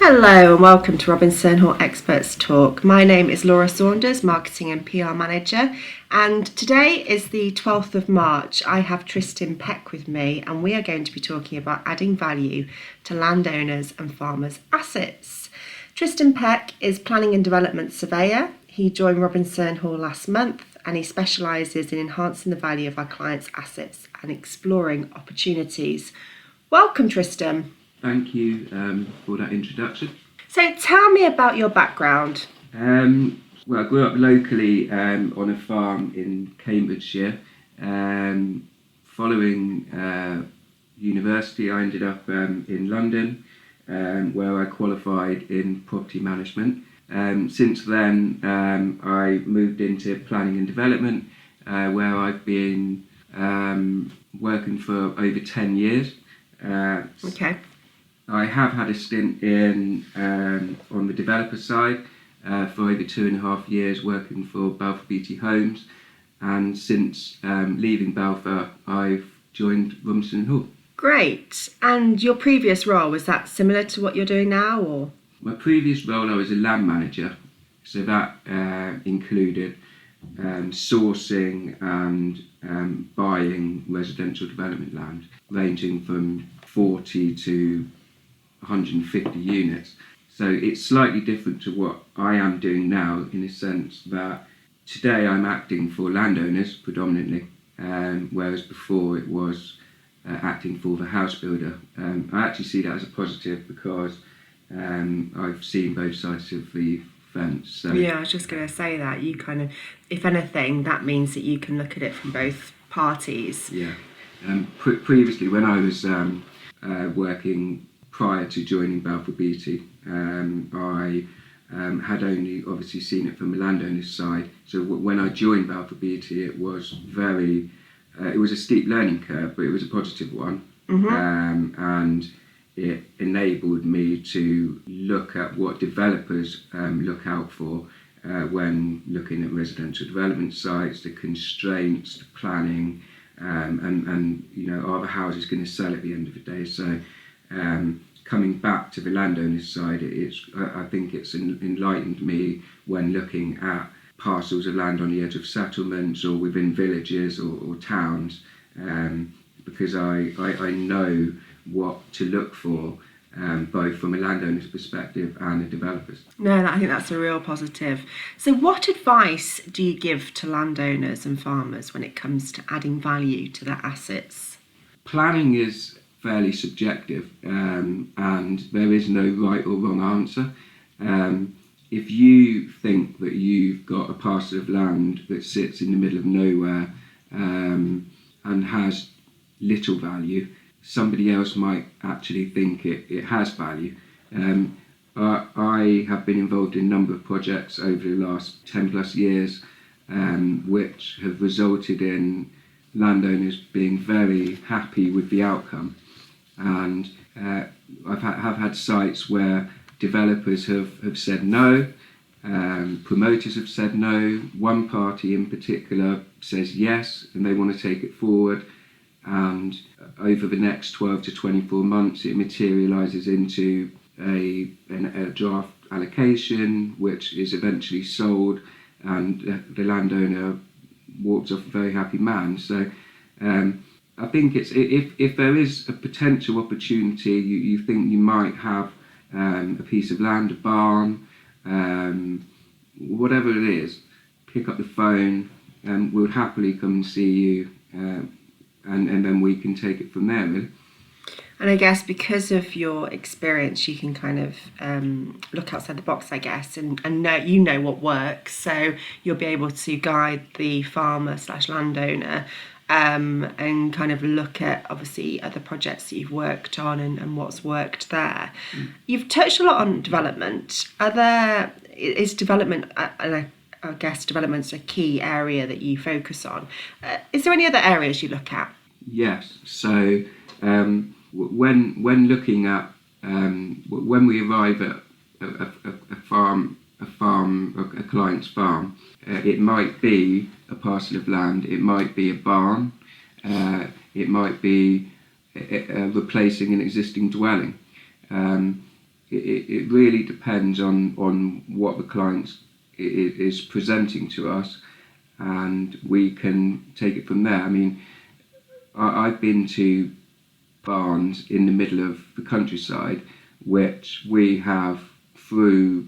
Hello and welcome to Robinson Hall Experts Talk. My name is Laura Saunders, Marketing and PR Manager, and today is the 12th of March. I have Tristan Peck with me and we are going to be talking about adding value to landowners and farmers' assets. Tristan Peck is Planning and Development Surveyor. He joined Robinson Hall last month and he specialises in enhancing the value of our clients' assets and exploring opportunities. Welcome, Tristan. Thank you for that introduction. So tell me about your background. Well, I grew up locally on a farm in Cambridgeshire. Following university, I ended up in London, where I qualified in property management. Since then, I moved into planning and development, where I've been working for over 10 years. Okay. I have had a stint in on the developer side for over 2.5 years working for Balfour Beatty Homes, and since leaving Balfour I've joined Robinson Hall. Great. And your previous role, was that similar to what you're doing now, or? My previous role, I was a land manager, so that included sourcing and buying residential development land ranging from 40 to 150 units. So it's slightly different to what I am doing now, in the sense that today I'm acting for landowners predominantly, whereas before it was acting for the house builder. I actually see that as a positive because I've seen both sides of the fence. So. Yeah, I was just going to say that you kind of, if anything, that means that you can look at it from both parties. Yeah. Previously, when I was working prior to joining Balfour Beatty, I had only obviously seen it from the landowner's side. So when I joined Balfour Beatty, it was it was a steep learning curve, but it was a positive one. Mm-hmm. And it enabled me to look at what developers look out for when looking at residential development sites, the constraints, the planning, and are the houses going to sell at the end of the day? So coming back to the landowner's side, I think it's enlightened me when looking at parcels of land on the edge of settlements or within villages or towns, because I know what to look for, both from a landowner's perspective and a developer's. No, I think that's a real positive. So what advice do you give to landowners and farmers when it comes to adding value to their assets? Planning is fairly subjective, and there is no right or wrong answer. If you think that you've got a parcel of land that sits in the middle of nowhere and has little value, somebody else might actually think it has value. I have been involved in a number of projects over the last 10 plus years, which have resulted in landowners being very happy with the outcome. And I've had sites where developers have said no, promoters have said no, one party in particular says yes and they want to take it forward, and over the next 12 to 24 months it materialises into a draft allocation which is eventually sold, and the landowner walks off a very happy man. So I think it's if there is a potential opportunity, you think you might have a piece of land, a barn, whatever it is, pick up the phone and we'll happily come and see you, and then we can take it from there, really. And I guess because of your experience, you can kind of look outside the box, I guess, and know what works. So you'll be able to guide the farmer / landowner and kind of look at, obviously, other projects that you've worked on and what's worked there. You've touched a lot on development. Is development, and I guess development's a key area that you focus on. Is there any other areas you look at? Yes. So when looking at when we arrive at a client's farm, it might be a parcel of land, it might be a barn, it might be replacing an existing dwelling. it really depends on what the client is presenting to us, and we can take it from there. I mean, I've been to barns in the middle of the countryside, which we have, through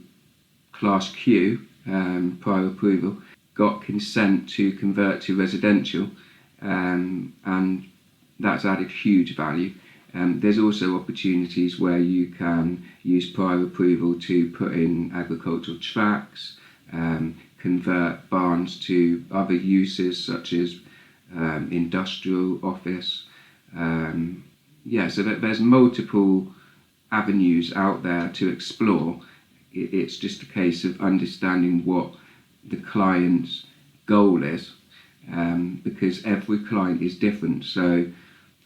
Class Q, prior approval, got consent to convert to residential, and that's added huge value. There's also opportunities where you can use prior approval to put in agricultural tracts, convert barns to other uses such as industrial, office. So there's multiple avenues out there to explore. It's just a case of understanding what the client's goal is, because every client is different. So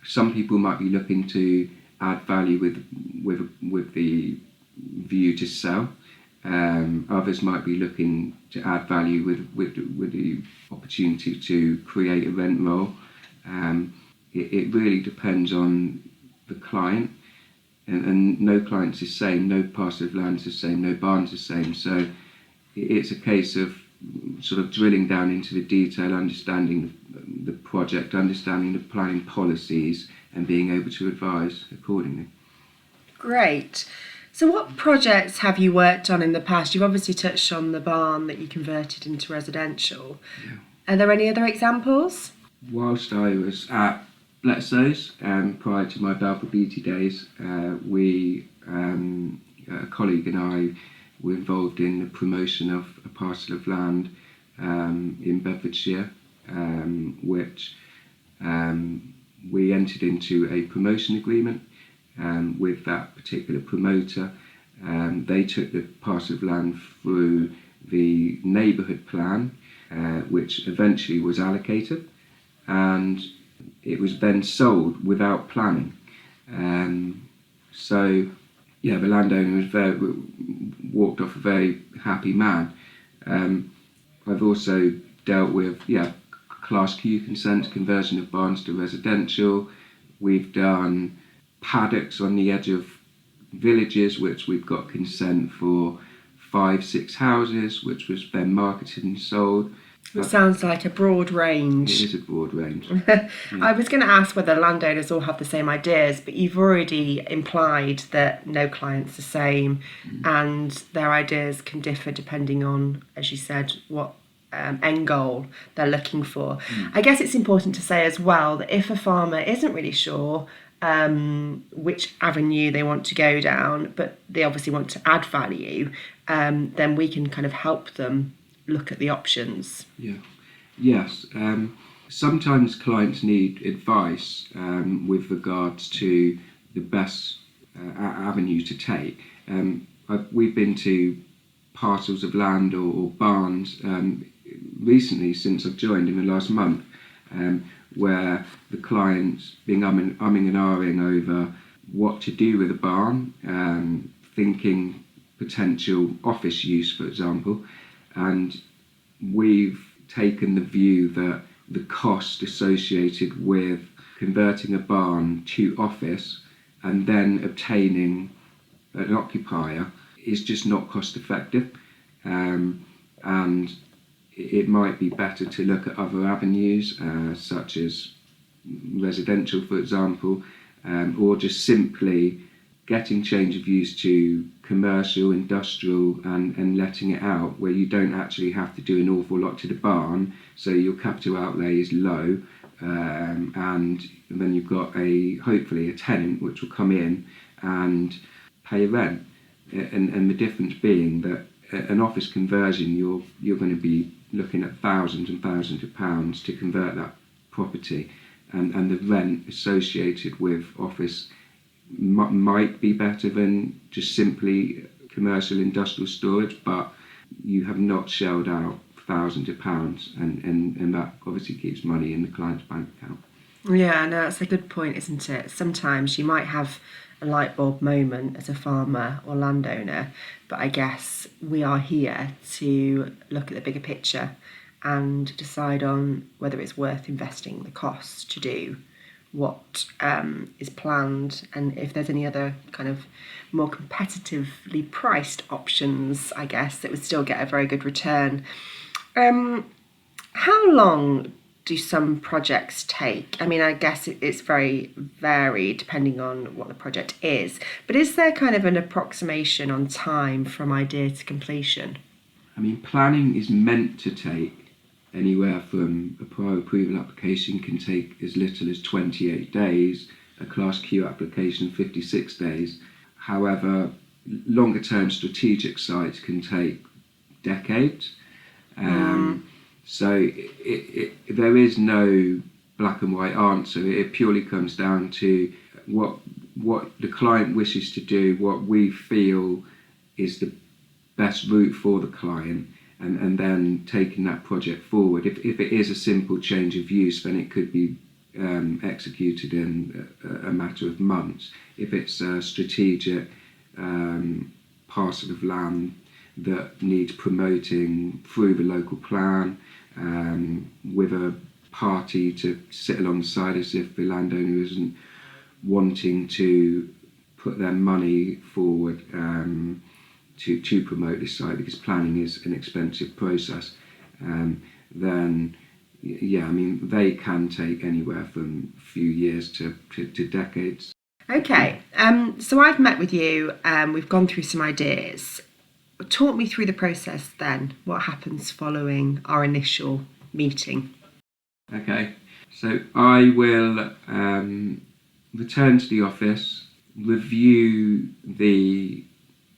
some people might be looking to add value with the view to sell. Others might be looking to add value with the opportunity to create a rent roll. It really depends on the client, and no client's the same, no parcel of land is the same, no barn's the same. So it's a case of sort of drilling down into the detail, understanding the project, understanding the planning policies, and being able to advise accordingly. Great. So what projects have you worked on in the past? You've obviously touched on the barn that you converted into residential. Yeah. Are there any other examples? Whilst I was at Bledsoe's, prior to my Balfour Beatty days, a colleague and I were involved in the promotion of a parcel of land in Bedfordshire, which we entered into a promotion agreement with that particular promoter. They took the parcel of land through the neighbourhood plan, which eventually was allocated, and it was then sold without planning. The landowner walked off a very happy man. I've also dealt with Class Q consent, conversion of barns to residential. We've done paddocks on the edge of villages, which we've got consent for 5-6 houses, which was then marketed and sold. It sounds like a broad range. It is a broad range. I was going to ask whether landowners all have the same ideas, but you've already implied that no client's the same, and their ideas can differ depending on, as you said, what end goal they're looking for. I guess it's important to say as well that if a farmer isn't really sure which avenue they want to go down, but they obviously want to add value, then we can kind of help them look at the options. Yes. Sometimes clients need advice with regards to the best avenue to take. We've been to parcels of land or barns recently, since I've joined in the last month, where the client's been umming and ahhing over what to do with a barn, thinking potential office use, for example. And we've taken the view that the cost associated with converting a barn to office and then obtaining an occupier is just not cost effective, and it might be better to look at other avenues, such as residential, for example, or just simply getting change of use to commercial, industrial, and letting it out, where you don't actually have to do an awful lot to the barn, so your capital outlay is low, and then you've got hopefully a tenant which will come in and pay a rent. And the difference being that an office conversion, you're going to be looking at thousands and thousands of pounds to convert that property, and the rent associated with office might be better than just simply commercial industrial storage, but you have not shelled out thousands of pounds, and that obviously keeps money in the client's bank account. Yeah, no, that's a good point, isn't it? Sometimes you might have a light bulb moment as a farmer or landowner, but I guess we are here to look at the bigger picture and decide on whether it's worth investing the costs to do what is planned, and if there's any other kind of more competitively priced options, I guess, that would still get a very good return. How long do some projects take? I mean, I guess it's very varied depending on what the project is, but is there kind of an approximation on time from idea to completion? I mean, planning is meant to take anywhere from a prior approval application can take as little as 28 days, a Class Q application 56 days. However, longer term strategic sites can take decades. So there is no black and white answer. It purely comes down to what the client wishes to do, what we feel is the best route for the client, and then taking that project forward. If it is a simple change of use, then it could be executed in a matter of months. If it's a strategic parcel of land that needs promoting through the local plan, with a party to sit alongside us if the landowner isn't wanting to put their money forward to promote this site, because planning is an expensive process, then yeah, I mean, they can take anywhere from a few years to decades. Okay, so I've met with you, we've gone through some ideas. Talk me through the process then. What happens following our initial meeting? Okay, so I will return to the office, review the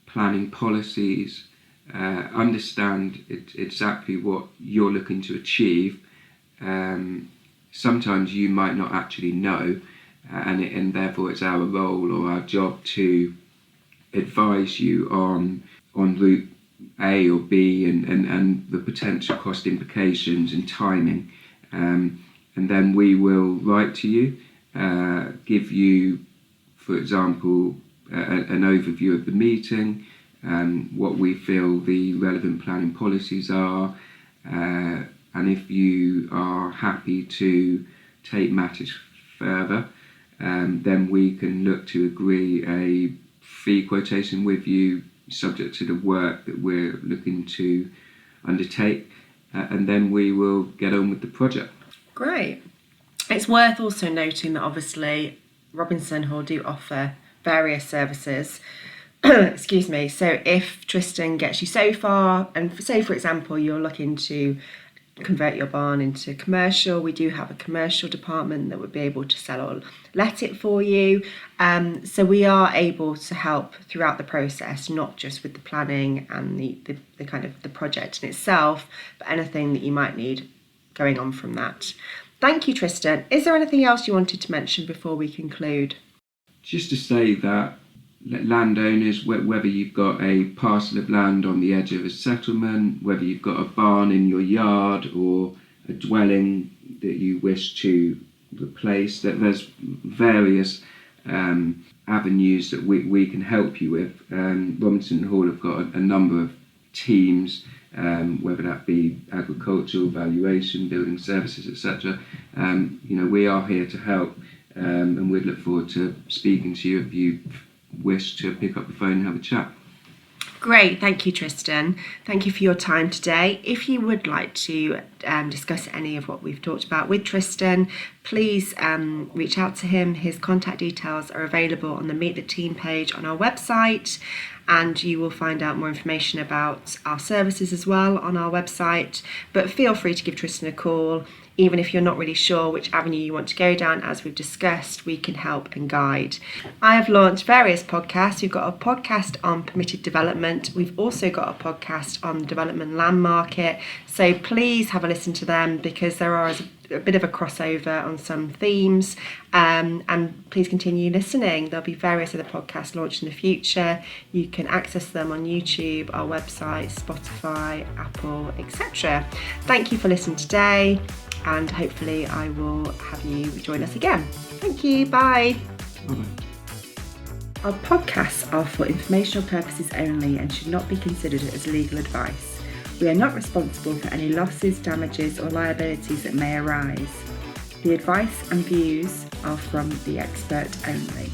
planning policies, understand exactly what you're looking to achieve. Sometimes you might not actually know, and therefore it's our role or our job to advise you on route A or B and the potential cost implications and timing. And then we will write to you, give you, for example, an overview of the meeting, what we feel the relevant planning policies are, and if you are happy to take matters further, then we can look to agree a fee quotation with you subject to the work that we're looking to undertake, and then we will get on with the project. Great. It's worth also noting that obviously Robinson Hall do offer various services. Excuse me. So if Tristan gets you so far, and say for example you're looking to convert your barn into commercial, we do have a commercial department that would be able to sell or let it for you. So we are able to help throughout the process, not just with the planning and the kind of the project in itself, but anything that you might need going on from that. Thank you, Tristan. Is there anything else you wanted to mention before we conclude? Just to say that landowners, whether you've got a parcel of land on the edge of a settlement, whether you've got a barn in your yard or a dwelling that you wish to replace, that there's various avenues that we can help you with. Robinson Hall have got a number of teams, whether that be agricultural, valuation, building services, etc. We are here to help, and we'd look forward to speaking to you if you wish to pick up the phone and have a chat. Great, thank you, Tristan. Thank you for your time today. If you would like to discuss any of what we've talked about with Tristan, please reach out to him. His contact details are available on the Meet the Team page on our website, and you will find out more information about our services as well on our website. But feel free to give Tristan a call. Even if you're not really sure which avenue you want to go down, as we've discussed, we can help and guide. I have launched various podcasts. We've got a podcast on permitted development. We've also got a podcast on the development land market. So please have a listen to them, because there are a bit of a crossover on some themes. And please continue listening. There'll be various other podcasts launched in the future. You can access them on YouTube, our website, Spotify, Apple, etc. Thank you for listening today, and hopefully I will have you join us again. Thank you. Bye. Bye-bye. Our podcasts are for informational purposes only and should not be considered as legal advice. We are not responsible for any losses, damages or liabilities that may arise. The advice and views are from the expert only.